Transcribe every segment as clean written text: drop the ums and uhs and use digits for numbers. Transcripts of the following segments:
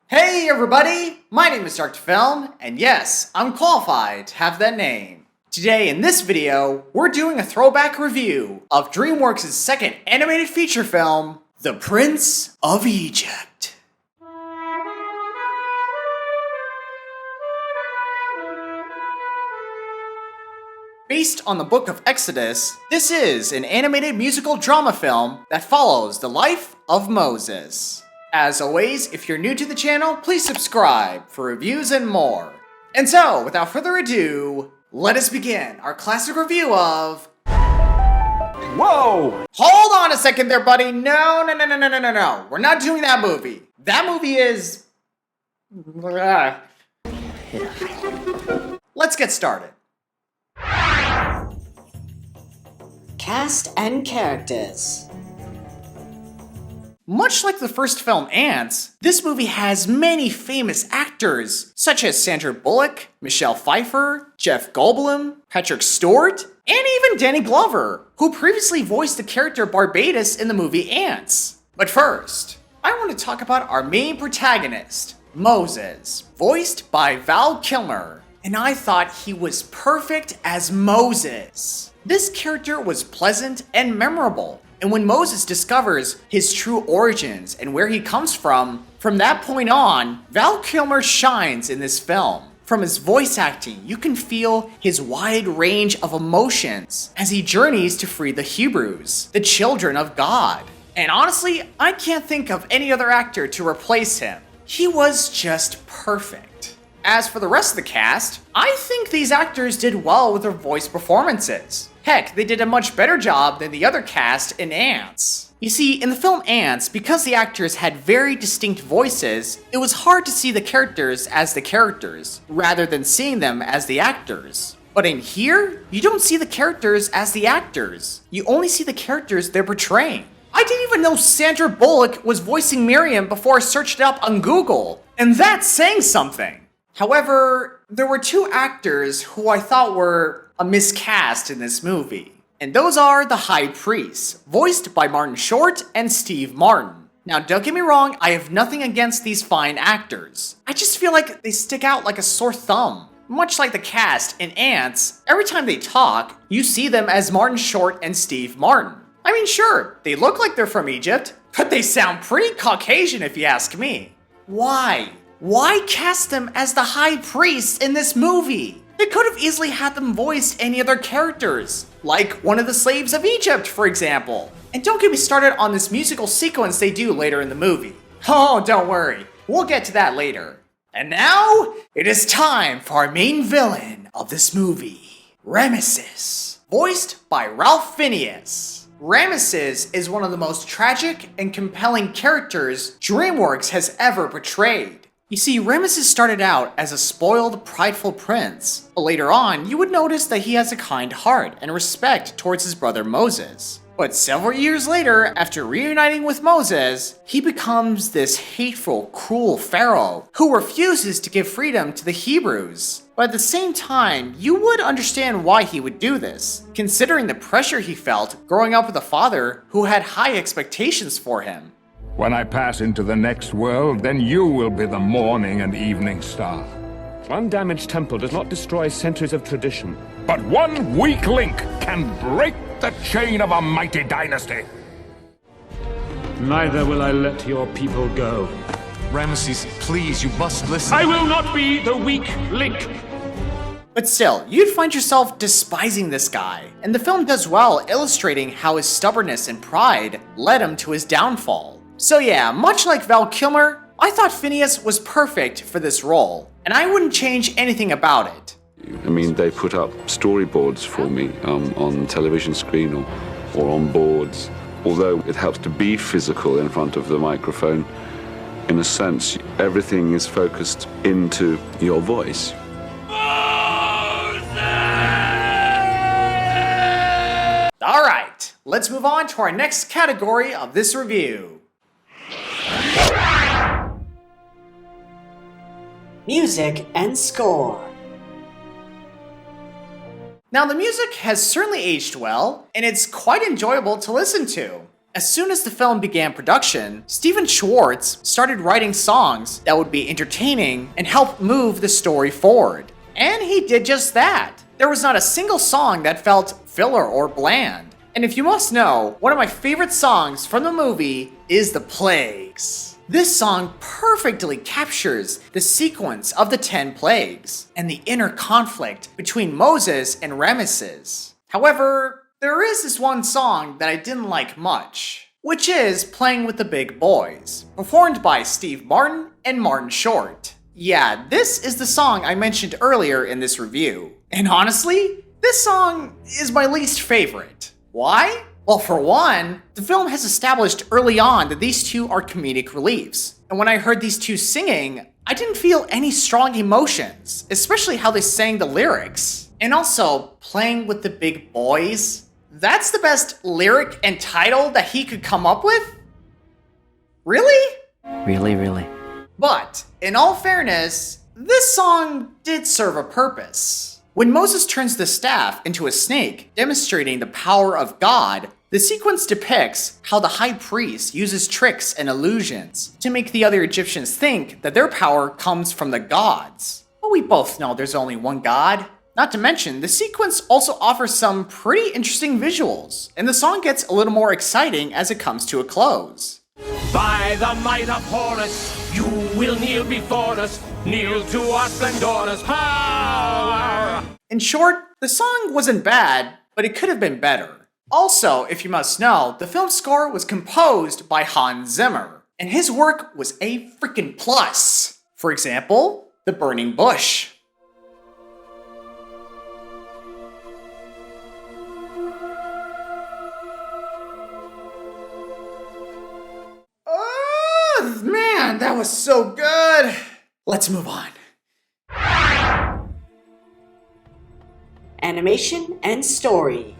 Hey everybody, my name is Dr. Film, and yes, I'm qualified to have that name. Today in this video, we're doing a throwback review of DreamWorks' second animated feature film, The Prince of Egypt. Based on the Book of Exodus, this is an animated musical drama film that follows the life of Moses. As always, if you're new to the channel, please subscribe for reviews and more. And so, without further ado, let us begin our classic review of... Whoa! Hold on a second there, buddy. No. We're not doing that movie. That movie is... Let's get started. Cast and characters. Much like the first film Ants, this movie has many famous actors, such as Sandra Bullock, Michelle Pfeiffer, Jeff Goldblum, Patrick Stewart, and even Danny Glover, who previously voiced the character Barbados in the movie Ants. But first, I want to talk about our main protagonist, Moses, voiced by Val Kilmer. And I thought he was perfect as Moses. This character was pleasant and memorable. And when Moses discovers his true origins and where he comes from that point on, Val Kilmer shines in this film. From his voice acting, you can feel his wide range of emotions as he journeys to free the Hebrews, the children of God. And honestly, I can't think of any other actor to replace him. He was just perfect. As for the rest of the cast, I think these actors did well with their voice performances. Heck, they did a much better job than the other cast in Ants. You see, in the film Ants, because the actors had very distinct voices, it was hard to see the characters as the characters, rather than seeing them as the actors. But in here, you don't see the characters as the actors. You only see the characters they're portraying. I didn't even know Sandra Bullock was voicing Miriam before I searched it up on Google, and that's saying something. However, there were two actors who I thought were a miscast in this movie. And those are the High Priests, voiced by Martin Short and Steve Martin. Now don't get me wrong, I have nothing against these fine actors. I just feel like they stick out like a sore thumb. Much like the cast in Ants, every time they talk, you see them as Martin Short and Steve Martin. I mean sure, they look like they're from Egypt, but they sound pretty Caucasian if you ask me. Why? Why cast them as the High Priests in this movie? They could have easily had them voice any other characters, like one of the slaves of Egypt, for example. And don't get me started on this musical sequence they do later in the movie. Oh, don't worry, we'll get to that later. And now, it is time for our main villain of this movie, Ramesses, voiced by Ralph Fiennes. Ramesses is one of the most tragic and compelling characters DreamWorks has ever portrayed. You see, Ramesses started out as a spoiled, prideful prince, but later on, you would notice that he has a kind heart and respect towards his brother Moses. But several years later, after reuniting with Moses, he becomes this hateful, cruel pharaoh who refuses to give freedom to the Hebrews. But at the same time, you would understand why he would do this, considering the pressure he felt growing up with a father who had high expectations for him. When I pass into the next world, then you will be the morning and evening star. One damaged temple does not destroy centuries of tradition. But one weak link can break the chain of a mighty dynasty. Neither will I let your people go. Ramesses, please, you must listen. I will not be the weak link. But still, you'd find yourself despising this guy, and the film does well illustrating how his stubbornness and pride led him to his downfall. So yeah, much like Val Kilmer, I thought Phineas was perfect for this role, and I wouldn't change anything about it. I mean, they put up storyboards for me on television screen or on boards. Although it helps to be physical in front of the microphone, in a sense, everything is focused into your voice. Alright, let's move on to our next category of this review. Music and score. Now the music has certainly aged well, and it's quite enjoyable to listen to. As soon as the film began production, Steven Schwartz started writing songs that would be entertaining and help move the story forward. And he did just that. There was not a single song that felt filler or bland. And if you must know, one of my favorite songs from the movie is The Plagues. This song perfectly captures the sequence of the 10 plagues and the inner conflict between Moses and Ramesses. However, there is this one song that I didn't like much, which is Playing with the Big Boys, performed by Steve Martin and Martin Short. Yeah, this is the song I mentioned earlier in this review. And honestly, this song is my least favorite. Why? Well, for one, the film has established early on that these two are comedic reliefs. And when I heard these two singing, I didn't feel any strong emotions, especially how they sang the lyrics. And also, Playing with the Big Boys, that's the best lyric and title that he could come up with? Really? Really? But, in all fairness, this song did serve a purpose. When Moses turns the staff into a snake, demonstrating the power of God, the sequence depicts how the high priest uses tricks and illusions to make the other Egyptians think that their power comes from the gods. But we both know there's only one God. Not to mention, the sequence also offers some pretty interesting visuals, and the song gets a little more exciting as it comes to a close. By the might of Horus, you will kneel before us, kneel to our splendorous power. In short, the song wasn't bad, but it could have been better. Also, if you must know, the film score was composed by Hans Zimmer, and his work was a freaking plus. For example, The Burning Bush. Oh, man, that was so good. Let's move on. Animation and story.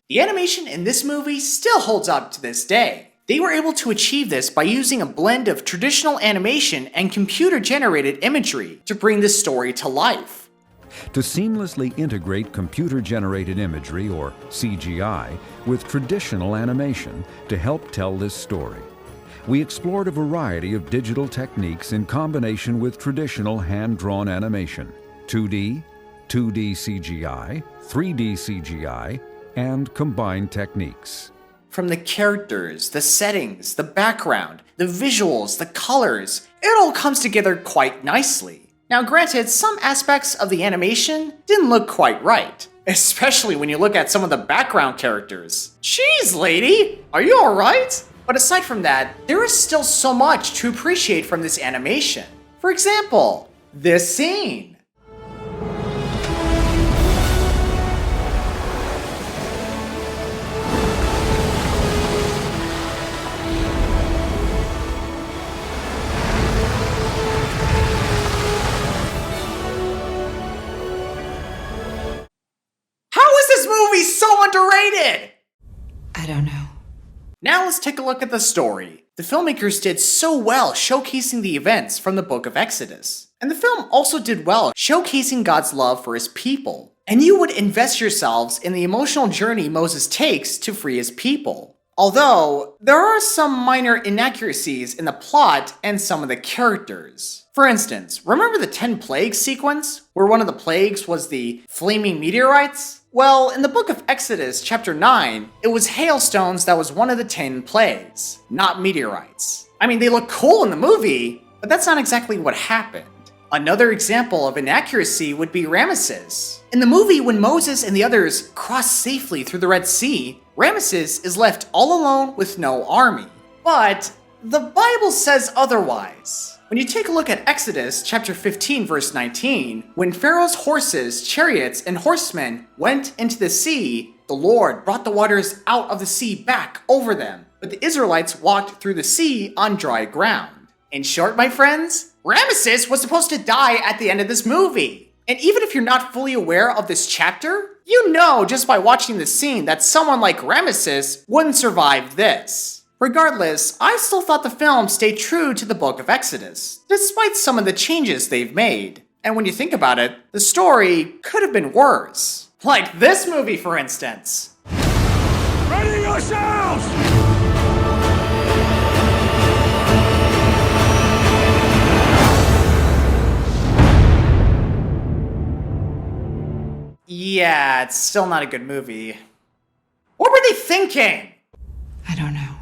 The animation in this movie still holds up to this day. They were able to achieve this by using a blend of traditional animation and computer-generated imagery to bring the story to life. To seamlessly integrate computer-generated imagery, or CGI, with traditional animation to help tell this story. We explored a variety of digital techniques in combination with traditional hand-drawn animation, 2D, 2D CGI, 3D CGI, and combined techniques. From the characters, the settings, the background, the visuals, the colors, it all comes together quite nicely. Now granted, some aspects of the animation didn't look quite right, especially when you look at some of the background characters. Jeez, lady, are you alright? But aside from that, there is still so much to appreciate from this animation. For example, this scene. So underrated! I don't know. Now let's take a look at the story. The filmmakers did so well showcasing the events from the book of Exodus. And the film also did well showcasing God's love for his people. And you would invest yourselves in the emotional journey Moses takes to free his people. Although, there are some minor inaccuracies in the plot and some of the characters. For instance, remember the 10 plagues sequence, where one of the plagues was the flaming meteorites? Well, in the book of Exodus, chapter 9, it was hailstones that was one of the 10 plagues, not meteorites. I mean, they look cool in the movie, but that's not exactly what happened. Another example of inaccuracy would be Ramesses. In the movie, when Moses and the others cross safely through the Red Sea, Ramesses is left all alone with no army. But the Bible says otherwise. When you take a look at Exodus chapter 15 verse 19, when Pharaoh's horses, chariots, and horsemen went into the sea, the Lord brought the waters out of the sea back over them, but the Israelites walked through the sea on dry ground. In short, my friends, Ramesses was supposed to die at the end of this movie. And even if you're not fully aware of this chapter, you know just by watching the scene that someone like Ramesses wouldn't survive this. Regardless, I still thought the film stayed true to the book of Exodus, despite some of the changes they've made. And when you think about it, the story could have been worse. Like this movie, for instance. yourselves! Yeah, it's still not a good movie. What were they thinking? I don't know.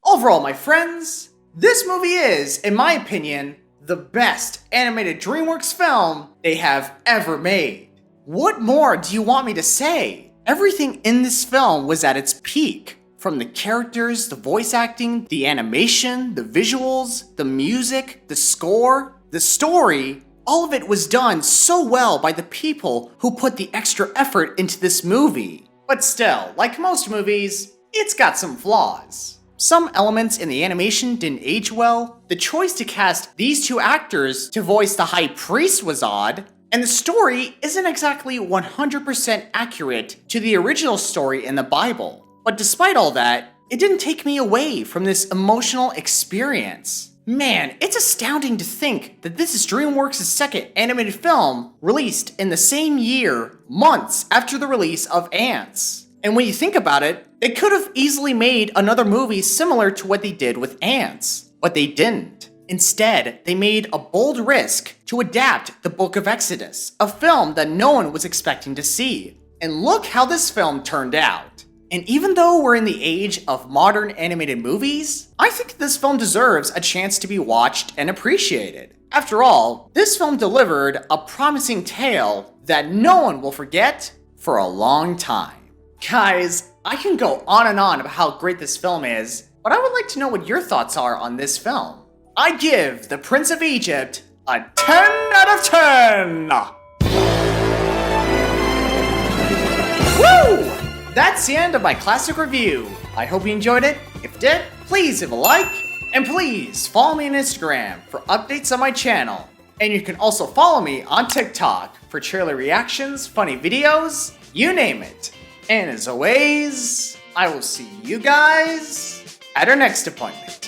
Overall, my friends, this movie is, in my opinion, the best animated DreamWorks film they have ever made. What more do you want me to say? Everything in this film was at its peak. From the characters, the voice acting, the animation, the visuals, the music, the score, the story, all of it was done so well by the people who put the extra effort into this movie. But still, like most movies, it's got some flaws. Some elements in the animation didn't age well, the choice to cast these two actors to voice the High Priest was odd, and the story isn't exactly 100% accurate to the original story in the Bible. But despite all that, it didn't take me away from this emotional experience. Man, it's astounding to think that this is DreamWorks' second animated film released in the same year, months after the release of Ants. And when you think about it, they could have easily made another movie similar to what they did with Ants, but they didn't. Instead, they made a bold risk to adapt the Book of Exodus, a film that no one was expecting to see. And look how this film turned out. And even though we're in the age of modern animated movies, I think this film deserves a chance to be watched and appreciated. After all, this film delivered a promising tale that no one will forget for a long time. Guys, I can go on and on about how great this film is, but I would like to know what your thoughts are on this film. I give The Prince of Egypt a 10 out of 10! Woo! That's the end of my classic review. I hope you enjoyed it. If you did, please leave a like, and please follow me on Instagram for updates on my channel. And you can also follow me on TikTok for trailer reactions, funny videos, you name it. And as always, I will see you guys at our next appointment.